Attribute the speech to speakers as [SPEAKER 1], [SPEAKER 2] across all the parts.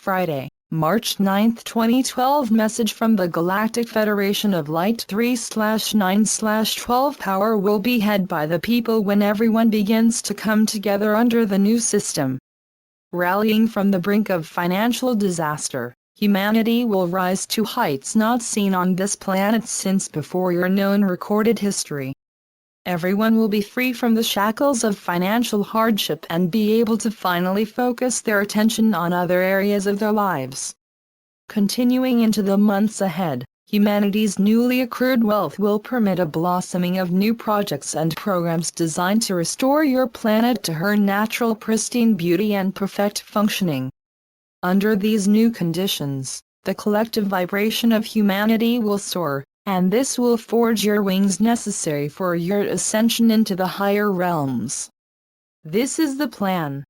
[SPEAKER 1] Friday, March 9, 2012. Message from the Galactic Federation of Light 3/9/12. Power will be had by the people when everyone begins to come together under the new system. Rallying from the brink of financial disaster, humanity will rise to heights not seen on this planet since before your known recorded history. Everyone will be free from the shackles of financial hardship and be able to finally focus their attention on other areas of their lives. Continuing into the months ahead, humanity's newly accrued wealth will permit a blossoming of new projects and programs designed to restore your planet to her natural pristine beauty and perfect functioning. Under these new conditions, the collective vibration of humanity will soar, and this will forge your wings necessary for your ascension into the higher realms. This is the plan.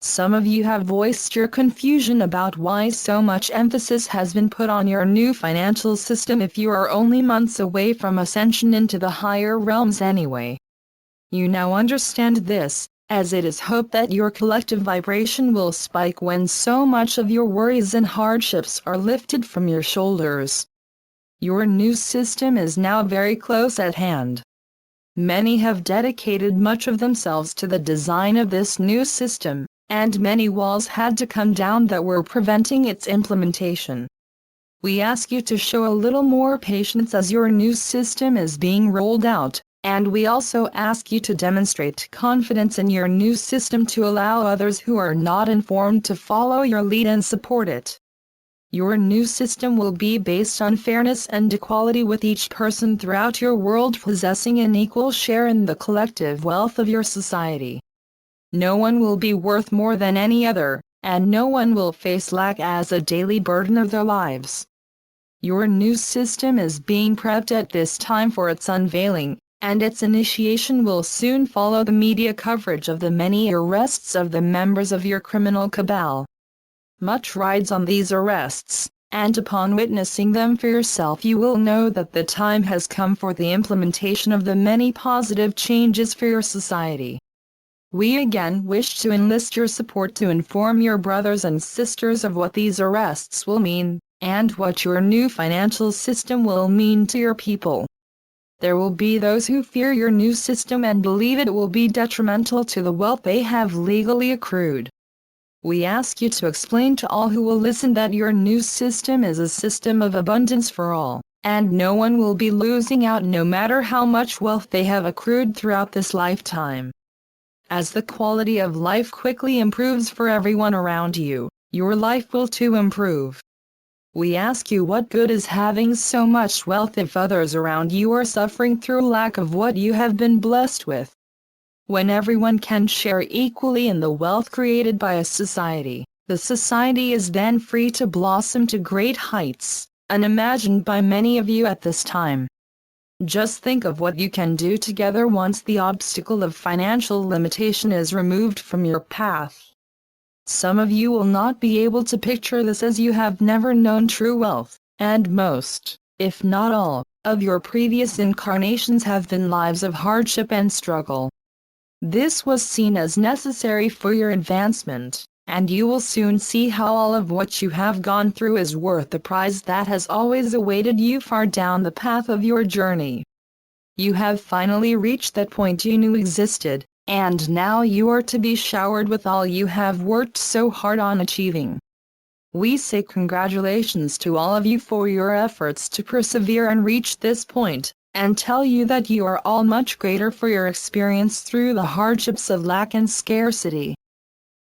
[SPEAKER 1] Some of you have voiced your confusion about why so much emphasis has been put on your new financial system if you are only months away from ascension into the higher realms anyway. You now understand this, as it is hoped that your collective vibration will spike when so much of your worries and hardships are lifted from your shoulders. Your new system is now very close at hand. Many have dedicated much of themselves to the design of this new system, and many walls had to come down that were preventing its implementation. We ask you to show a little more patience as your new system is being rolled out, and we also ask you to demonstrate confidence in your new system to allow others who are not informed to follow your lead and support it. Your new system will be based on fairness and equality, with each person throughout your world possessing an equal share in the collective wealth of your society. No one will be worth more than any other, and no one will face lack as a daily burden of their lives. Your new system is being prepped at this time for its unveiling, and its initiation will soon follow the media coverage of the many arrests of the members of your criminal cabal. Much rides on these arrests, and upon witnessing them for yourself you will know that the time has come for the implementation of the many positive changes for your society. We again wish to enlist your support to inform your brothers and sisters of what these arrests will mean, and what your new financial system will mean to your people. There will be those who fear your new system and believe it will be detrimental to the wealth they have legally accrued. We ask you to explain to all who will listen that your new system is a system of abundance for all, and no one will be losing out no matter how much wealth they have accrued throughout this lifetime. As the quality of life quickly improves for everyone around you, your life will too improve. We ask you, what good is having so much wealth if others around you are suffering through lack of what you have been blessed with? When everyone can share equally in the wealth created by a society, the society is then free to blossom to great heights, unimagined by many of you at this time. Just think of what you can do together once the obstacle of financial limitation is removed from your path. Some of you will not be able to picture this as you have never known true wealth, and most, if not all, of your previous incarnations have been lives of hardship and struggle. This was seen as necessary for your advancement, and you will soon see how all of what you have gone through is worth the prize that has always awaited you far down the path of your journey. You have finally reached that point you knew existed, and now you are to be showered with all you have worked so hard on achieving. We say congratulations to all of you for your efforts to persevere and reach this point, and tell you that you are all much greater for your experience through the hardships of lack and scarcity.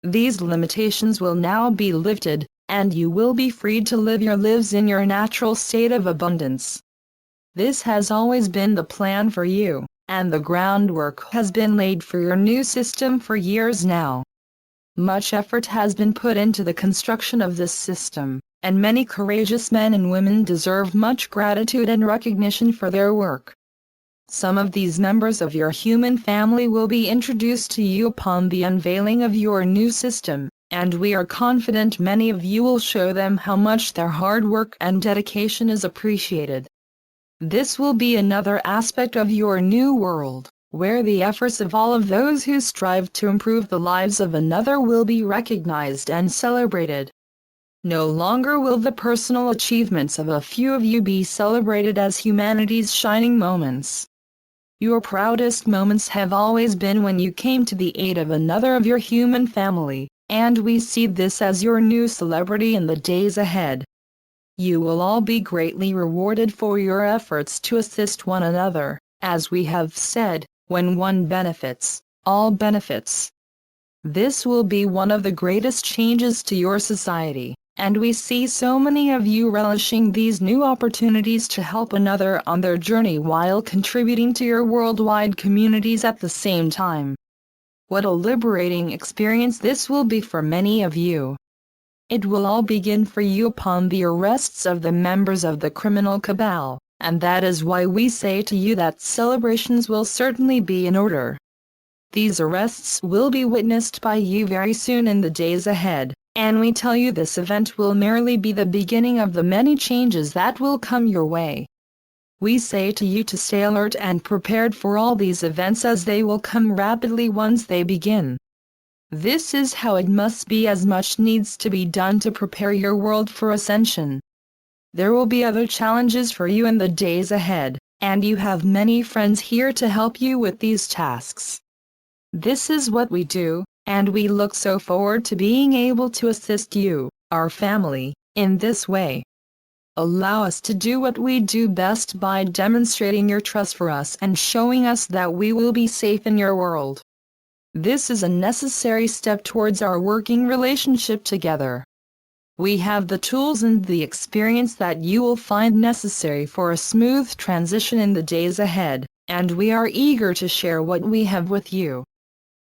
[SPEAKER 1] These limitations will now be lifted, and you will be freed to live your lives in your natural state of abundance. This has always been the plan for you, and the groundwork has been laid for your new system for years now. Much effort has been put into the construction of this system, and many courageous men and women deserve much gratitude and recognition for their work. Some of these members of your human family will be introduced to you upon the unveiling of your new system, and we are confident many of you will show them how much their hard work and dedication is appreciated. This will be another aspect of your new world, where the efforts of all of those who strive to improve the lives of another will be recognized and celebrated. No longer will the personal achievements of a few of you be celebrated as humanity's shining moments. Your proudest moments have always been when you came to the aid of another of your human family, and we see this as your new celebrity in the days ahead. You will all be greatly rewarded for your efforts to assist one another. As we have said, when one benefits, all benefits. This will be one of the greatest changes to your society, and we see so many of you relishing these new opportunities to help another on their journey while contributing to your worldwide communities at the same time. What a liberating experience this will be for many of you. It will all begin for you upon the arrests of the members of the criminal cabal, and that is why we say to you that celebrations will certainly be in order. These arrests will be witnessed by you very soon in the days ahead, and we tell you this event will merely be the beginning of the many changes that will come your way. We say to you to stay alert and prepared for all these events as they will come rapidly once they begin. This is how it must be, as much needs to be done to prepare your world for ascension. There will be other challenges for you in the days ahead, and you have many friends here to help you with these tasks. This is what we do, and we look so forward to being able to assist you, our family, in this way. Allow us to do what we do best by demonstrating your trust for us and showing us that we will be safe in your world. This is a necessary step towards our working relationship together. We have the tools and the experience that you will find necessary for a smooth transition in the days ahead, and we are eager to share what we have with you.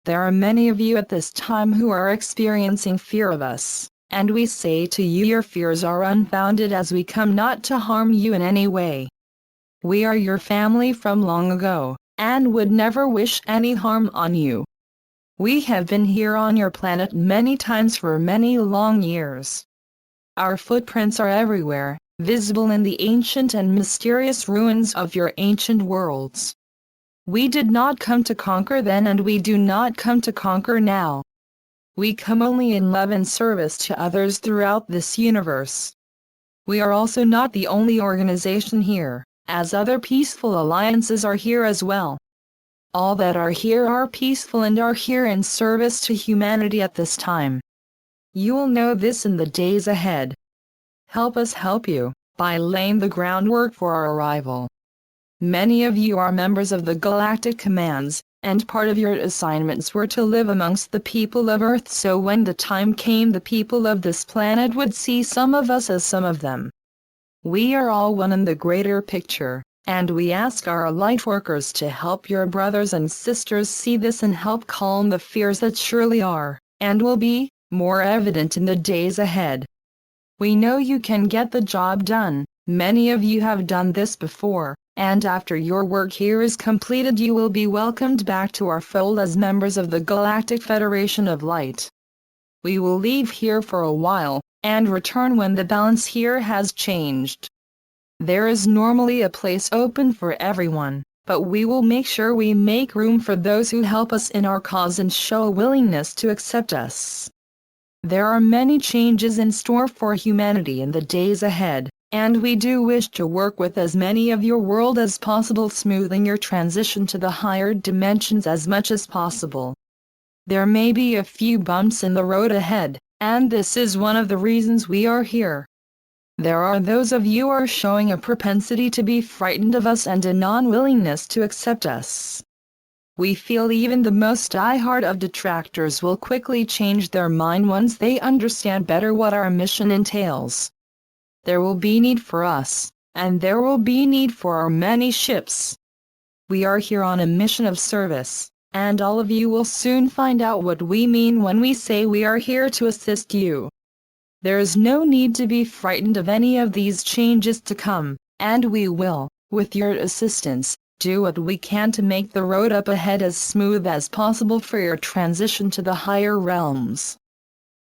[SPEAKER 1] There are many of you at this time who are experiencing fear of us, and we say to you your fears are unfounded, as we come not to harm you in any way. We are your family from long ago, and would never wish any harm on you. We have been here on your planet many times for many long years. Our footprints are everywhere, visible in the ancient and mysterious ruins of your ancient worlds. We did not come to conquer then, and we do not come to conquer now. We come only in love and service to others throughout this universe. We are also not the only organization here, as other peaceful alliances are here as well. All that are here are peaceful and are here in service to humanity at this time. You will know this in the days ahead. Help us help you, by laying the groundwork for our arrival. Many of you are members of the Galactic Commands, and part of your assignments were to live amongst the people of Earth, so when the time came the people of this planet would see some of us as some of them. We are all one in the greater picture, and we ask our lightworkers to help your brothers and sisters see this and help calm the fears that surely are, and will be, more evident in the days ahead. We know you can get the job done. Many of you have done this before, and after your work here is completed you will be welcomed back to our fold as members of the Galactic Federation of Light. We will leave here for a while, and return when the balance here has changed. There is normally a place open for everyone, but we will make sure we make room for those who help us in our cause and show a willingness to accept us. There are many changes in store for humanity in the days ahead, and we do wish to work with as many of your world as possible, smoothing your transition to the higher dimensions as much as possible. There may be a few bumps in the road ahead, and this is one of the reasons we are here. There are those of you who are showing a propensity to be frightened of us and a non-willingness to accept us. We feel even the most diehard of detractors will quickly change their mind once they understand better what our mission entails. There will be need for us, and there will be need for our many ships. We are here on a mission of service, and all of you will soon find out what we mean when we say we are here to assist you. There is no need to be frightened of any of these changes to come, and we will, with your assistance, do what we can to make the road up ahead as smooth as possible for your transition to the higher realms.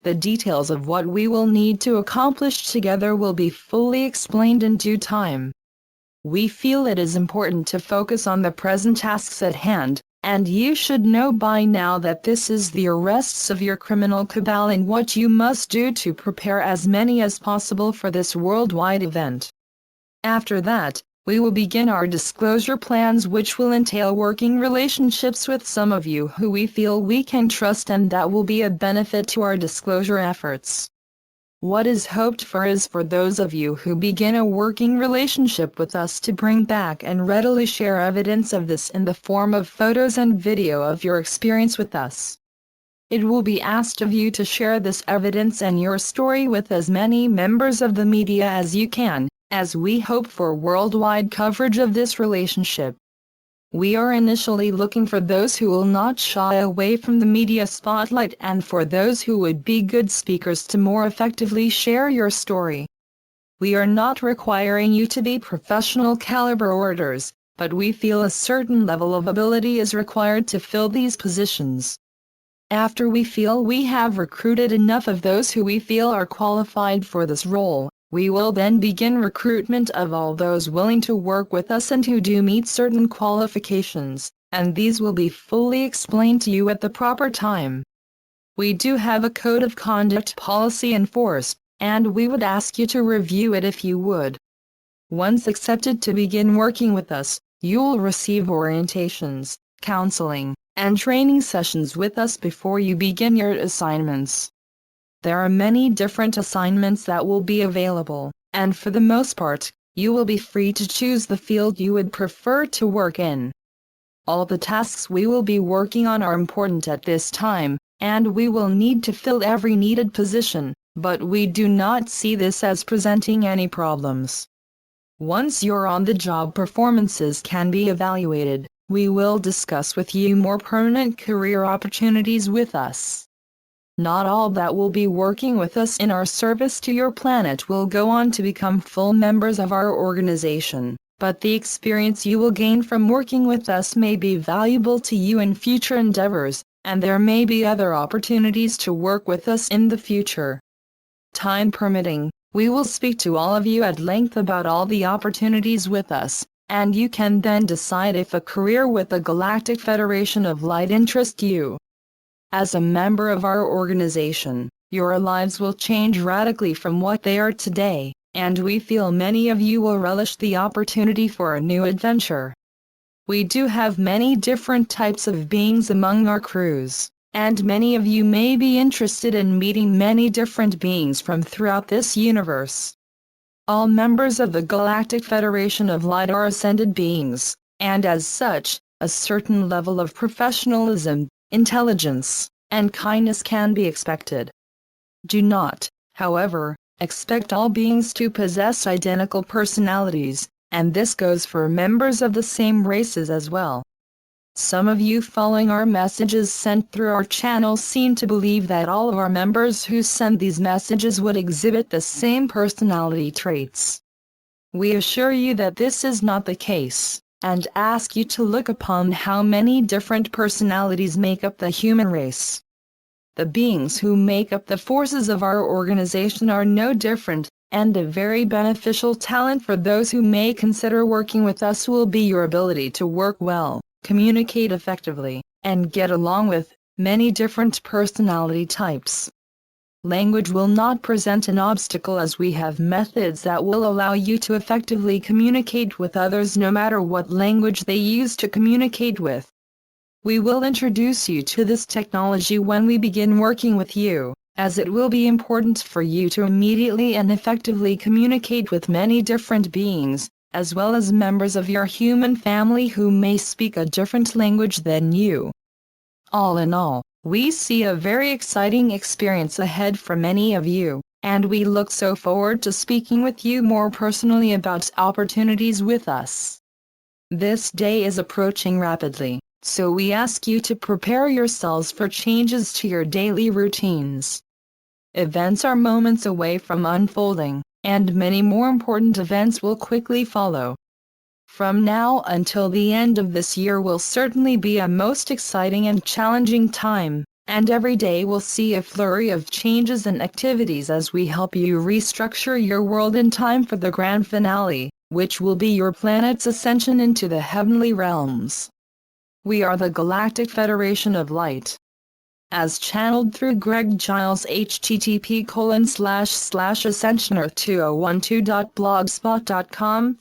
[SPEAKER 1] The details of what we will need to accomplish together will be fully explained in due time. We feel it is important to focus on the present tasks at hand, and you should know by now that this is the arrests of your criminal cabal and what you must do to prepare as many as possible for this worldwide event. After that, we will begin our disclosure plans, which will entail working relationships with some of you who we feel we can trust and that will be a benefit to our disclosure efforts. What is hoped for is for those of you who begin a working relationship with us to bring back and readily share evidence of this in the form of photos and video of your experience with us. It will be asked of you to share this evidence and your story with as many members of the media as you can, as we hope for worldwide coverage of this relationship. We are initially looking for those who will not shy away from the media spotlight and for those who would be good speakers to more effectively share your story. We are not requiring you to be professional caliber orators, but we feel a certain level of ability is required to fill these positions. After we feel we have recruited enough of those who we feel are qualified for this role, we will then begin recruitment of all those willing to work with us and who do meet certain qualifications, and these will be fully explained to you at the proper time. We do have a code of conduct policy in force, and we would ask you to review it if you would. Once accepted to begin working with us, you will receive orientations, counseling, and training sessions with us before you begin your assignments. There are many different assignments that will be available, and for the most part, you will be free to choose the field you would prefer to work in. All the tasks we will be working on are important at this time, and we will need to fill every needed position, but we do not see this as presenting any problems. Once you're on the job, performances can be evaluated. We will discuss with you more permanent career opportunities with us. Not all that will be working with us in our service to your planet will go on to become full members of our organization, but the experience you will gain from working with us may be valuable to you in future endeavors, and there may be other opportunities to work with us in the future. Time permitting, we will speak to all of you at length about all the opportunities with us, and you can then decide if a career with the Galactic Federation of Light interests you. As a member of our organization, your lives will change radically from what they are today, and we feel many of you will relish the opportunity for a new adventure. We do have many different types of beings among our crews, and many of you may be interested in meeting many different beings from throughout this universe. All members of the Galactic Federation of Light are ascended beings, and as such, a certain level of professionalism, intelligence, and kindness can be expected. Do not, however, expect all beings to possess identical personalities, and this goes for members of the same races as well. Some of you following our messages sent through our channel seem to believe that all of our members who send these messages would exhibit the same personality traits. We assure you that this is not the case, and ask you to look upon how many different personalities make up the human race. The beings who make up the forces of our organization are no different, and a very beneficial talent for those who may consider working with us will be your ability to work well, communicate effectively, and get along with many different personality types. Language will not present an obstacle as we have methods that will allow you to effectively communicate with others no matter what language they use to communicate with. We will introduce you to this technology when we begin working with you, as it will be important for you to immediately and effectively communicate with many different beings, as well as members of your human family who may speak a different language than you. All in all, we see a very exciting experience ahead for many of you, and we look so forward to speaking with you more personally about opportunities with us. This day is approaching rapidly, so we ask you to prepare yourselves for changes to your daily routines. Events are moments away from unfolding, and many more important events will quickly follow. From now until the end of this year will certainly be a most exciting and challenging time, and every day will see a flurry of changes and activities as we help you restructure your world in time for the grand finale, which will be your planet's ascension into the heavenly realms. We are the Galactic Federation of Light. As channeled through Greg Giles http://ascensionearth2012.blogspot.com/